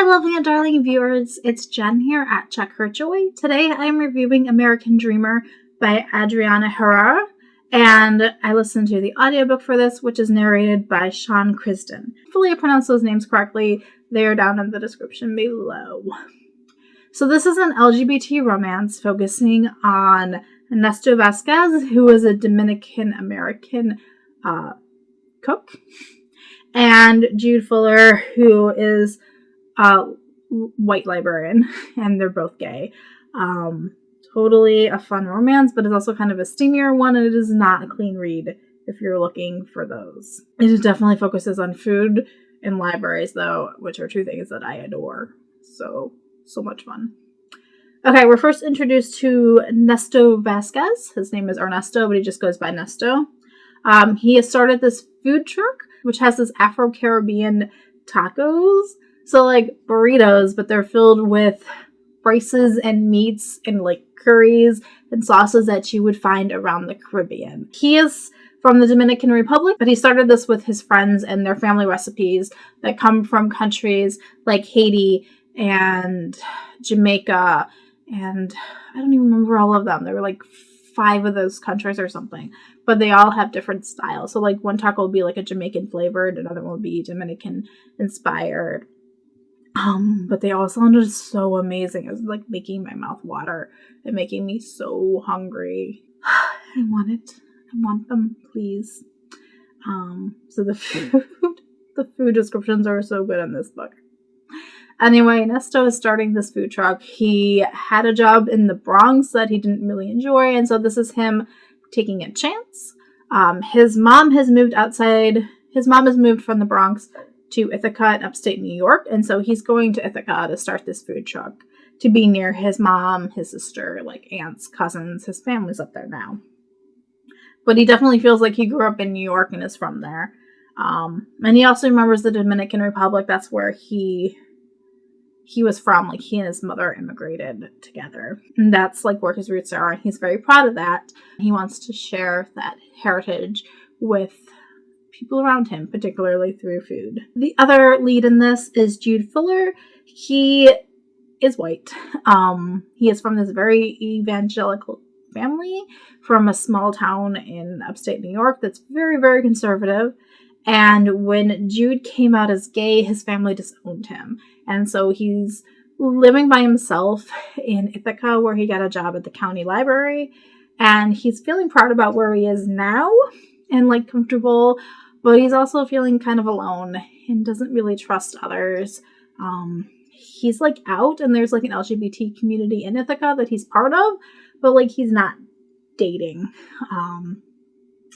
lovely and darling viewers, it's Jen here at Check Her Joy. Today I'm reviewing American Dreamer by Adriana Herrera, and I listened to the audiobook for this, which is narrated by Sean Crisden. Hopefully I pronounced those names correctly. They are down in the description below. So this is an LGBT romance focusing on Nesto Vasquez, who is a Dominican-American cook, and Jude Fuller, who is a white librarian, and they're both gay. Totally a fun romance, but it's also kind of a steamier one, and it is not a clean read if you're looking for those. It definitely focuses on food and libraries, though, which are two things that I adore. So much fun. Okay, we're first introduced to Nesto Vasquez. His name is Ernesto, but he just goes by Nesto. He has started this food truck, which has this Afro-Caribbean tacos. So like burritos, but they're filled with rices and meats and like curries and sauces that you would find around the Caribbean. He is from the Dominican Republic, but he started this with his friends and their family recipes that come from countries like Haiti and Jamaica, and I don't even remember all of them. There were like 5 of those countries or something, but they all have different styles. So like one taco will be like a Jamaican flavored, another one will be Dominican inspired. But they all sounded so amazing. It was like making my mouth water and making me so hungry. I want it. I want them, please. So the food descriptions are so good in this book. Anyway, Nesto is starting this food truck. He had a job in the Bronx that he didn't really enjoy, and so this is him taking a chance. His mom has moved from the Bronx to Ithaca in upstate New York, and so he's going to Ithaca to start this food truck to be near his mom, his sister, like aunts, cousins. His family's up there now. But he definitely feels like he grew up in New York and is from there. And he also remembers the Dominican Republic. That's where he was from. Like, he and his mother immigrated together. And that's, like, where his roots are. And he's very proud of that. He wants to share that heritage with people around him, particularly through food. The other lead in this is Jude Fuller. He is white. He is from this very evangelical family from a small town in upstate New York that's very, very conservative. And when Jude came out as gay, his family disowned him. And so he's living by himself in Ithaca, where he got a job at the county library. And he's feeling proud about where he is now and like comfortable, but he's also feeling kind of alone and doesn't really trust others. He's like out, and there's like an LGBT community in Ithaca that he's part of, but like he's not dating.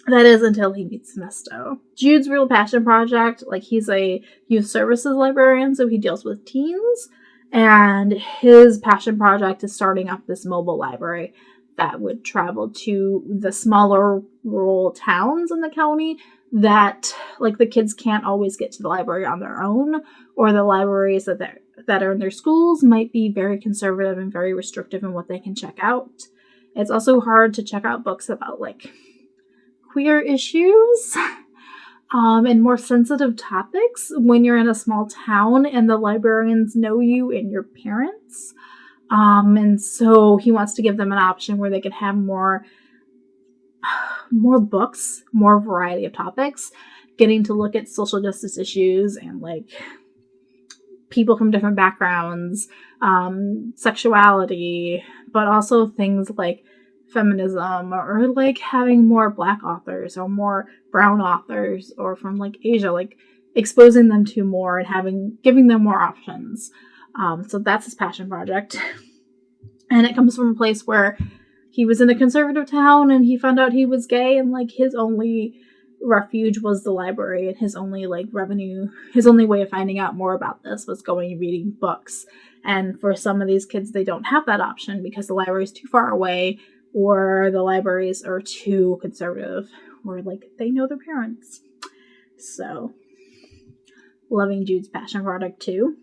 That is until he meets Nesto. Jude's real passion project, like he's a youth services librarian, so he deals with teens, and his passion project is starting up this mobile library that would travel to the smaller rural towns in the county that like the kids can't always get to the library on their own, or the libraries that are in their schools might be very conservative and very restrictive in what they can check out. It's also hard to check out books about like queer issues and more sensitive topics when you're in a small town and the librarians know you and your parents. And so he wants to give them an option where they could have more books, more variety of topics, getting to look at social justice issues and like people from different backgrounds, sexuality, but also things like feminism, or like having more Black authors or more brown authors or from like Asia, like exposing them to more and giving them more options. So that's his passion project. And it comes from a place where he was in a conservative town and he found out he was gay, and like his only refuge was the library, and his only like revenue, his only way of finding out more about this was going and reading books. And for some of these kids, they don't have that option because the library is too far away, or the libraries are too conservative, or like they know their parents. So loving Jude's passion project too.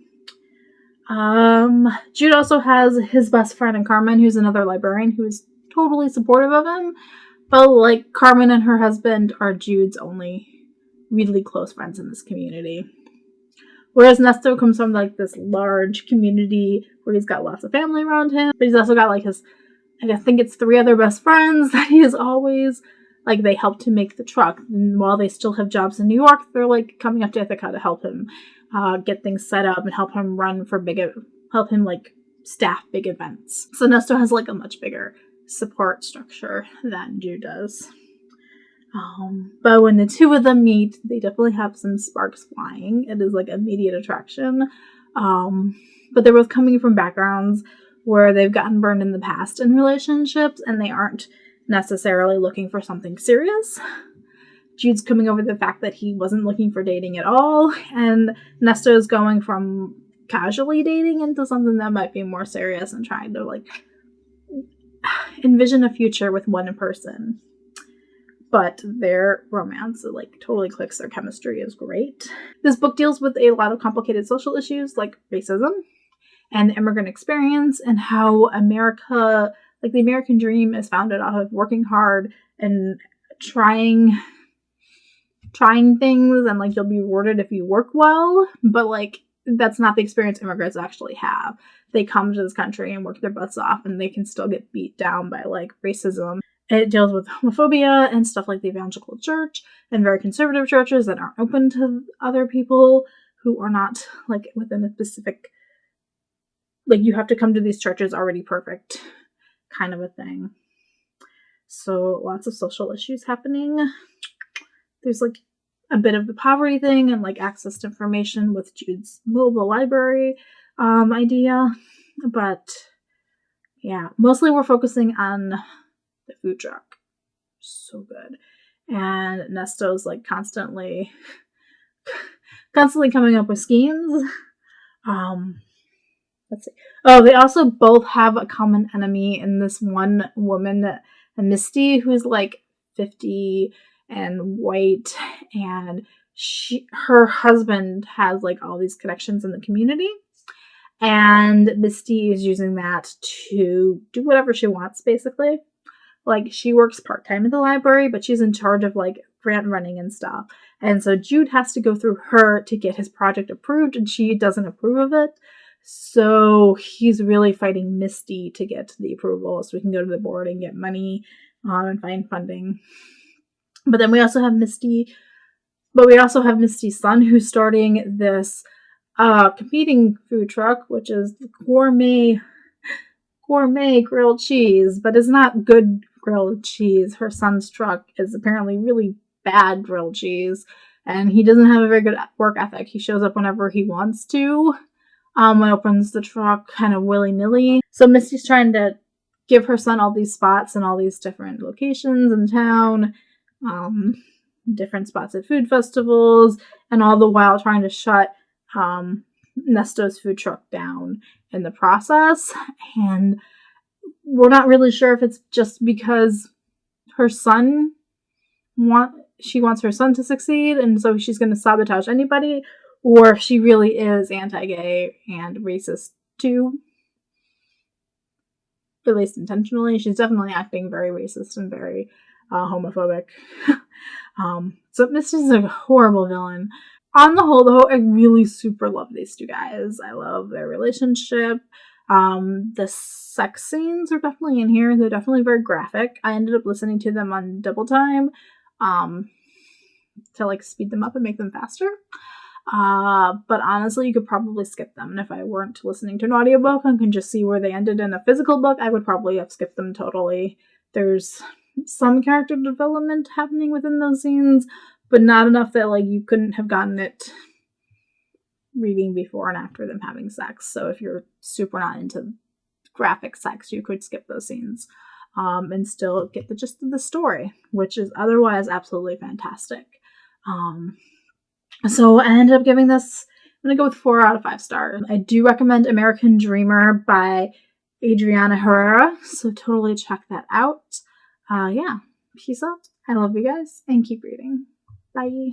Jude also has his best friend in Carmen, who's another librarian who is totally supportive of him, but like Carmen and her husband are Jude's only really close friends in this community. Whereas Nesto comes from like this large community where he's got lots of family around him, but he's also got like his, I think it's 3 other best friends that he is always, like, they helped him make the truck. And while they still have jobs in New York, they're like coming up to Ithaca to help him get things set up and help him run for help him like staff big events. So Nesto has like a much bigger support structure than Jude does. But when the two of them meet, they definitely have some sparks flying. It is like immediate attraction. But they're both coming from backgrounds where they've gotten burned in the past in relationships, and they aren't necessarily looking for something serious. Jude's coming over the fact that he wasn't looking for dating at all, and Nesto's going from casually dating into something that might be more serious and trying to like envision a future with one person. But their romance like totally clicks. Their chemistry is great. This book deals with a lot of complicated social issues like racism and the immigrant experience, and how America, like the American dream, is founded off of working hard and trying things, and like you'll be rewarded if you work well, but like that's not the experience immigrants actually have. They come to this country and work their butts off, and they can still get beat down by like racism. It deals with homophobia and stuff like the evangelical church and very conservative churches that aren't open to other people who are not like within a specific, like you have to come to these churches already perfect kind of a thing. So lots of social issues happening. There's like a bit of the poverty thing and like access to information with Jude's mobile library idea. But yeah, mostly we're focusing on the food truck. So good. And Nesto's like constantly coming up with schemes. Let's see. Oh, they also both have a common enemy in this one woman, Misty, who's like 50 and white, and her husband has like all these connections in the community, and Misty is using that to do whatever she wants, basically. Like, she works part-time at the library, but she's in charge of like grant running and stuff, and so Jude has to go through her to get his project approved, and she doesn't approve of it. So he's really fighting Misty to get the approval so we can go to the board and get money and find funding. But then we also have Misty's son, who's starting this competing food truck, which is gourmet grilled cheese, but it's not good grilled cheese. Her son's truck is apparently really bad grilled cheese, and he doesn't have a very good work ethic. He shows up whenever he wants to. Opens the truck kind of willy-nilly. So Misty's trying to give her son all these spots in all these different locations in town, different spots at food festivals, and all the while trying to shut Nesto's food truck down in the process. And we're not really sure if it's just because she wants her son to succeed, and so she's going to sabotage anybody, or if she really is anti-gay and racist too. At least intentionally. She's definitely acting very racist and very homophobic. So this is a horrible villain. On the whole, though, I really super love these two guys. I love their relationship. The sex scenes are definitely in here. They're definitely very graphic. I ended up listening to them on double time to like speed them up and make them faster. But honestly, you could probably skip them. And if I weren't listening to an audiobook and can just see where they ended in a physical book, I would probably have skipped them totally. There's some character development happening within those scenes, but not enough that like you couldn't have gotten it reading before and after them having sex. So if you're super not into graphic sex, you could skip those scenes and still get the gist of the story, which is otherwise absolutely fantastic. So I ended up giving this, I'm going to go with 4 out of 5 stars. I do recommend American Dreamer by Adriana Herrera, so totally check that out. Yeah, peace out. I love you guys, and keep reading. Bye.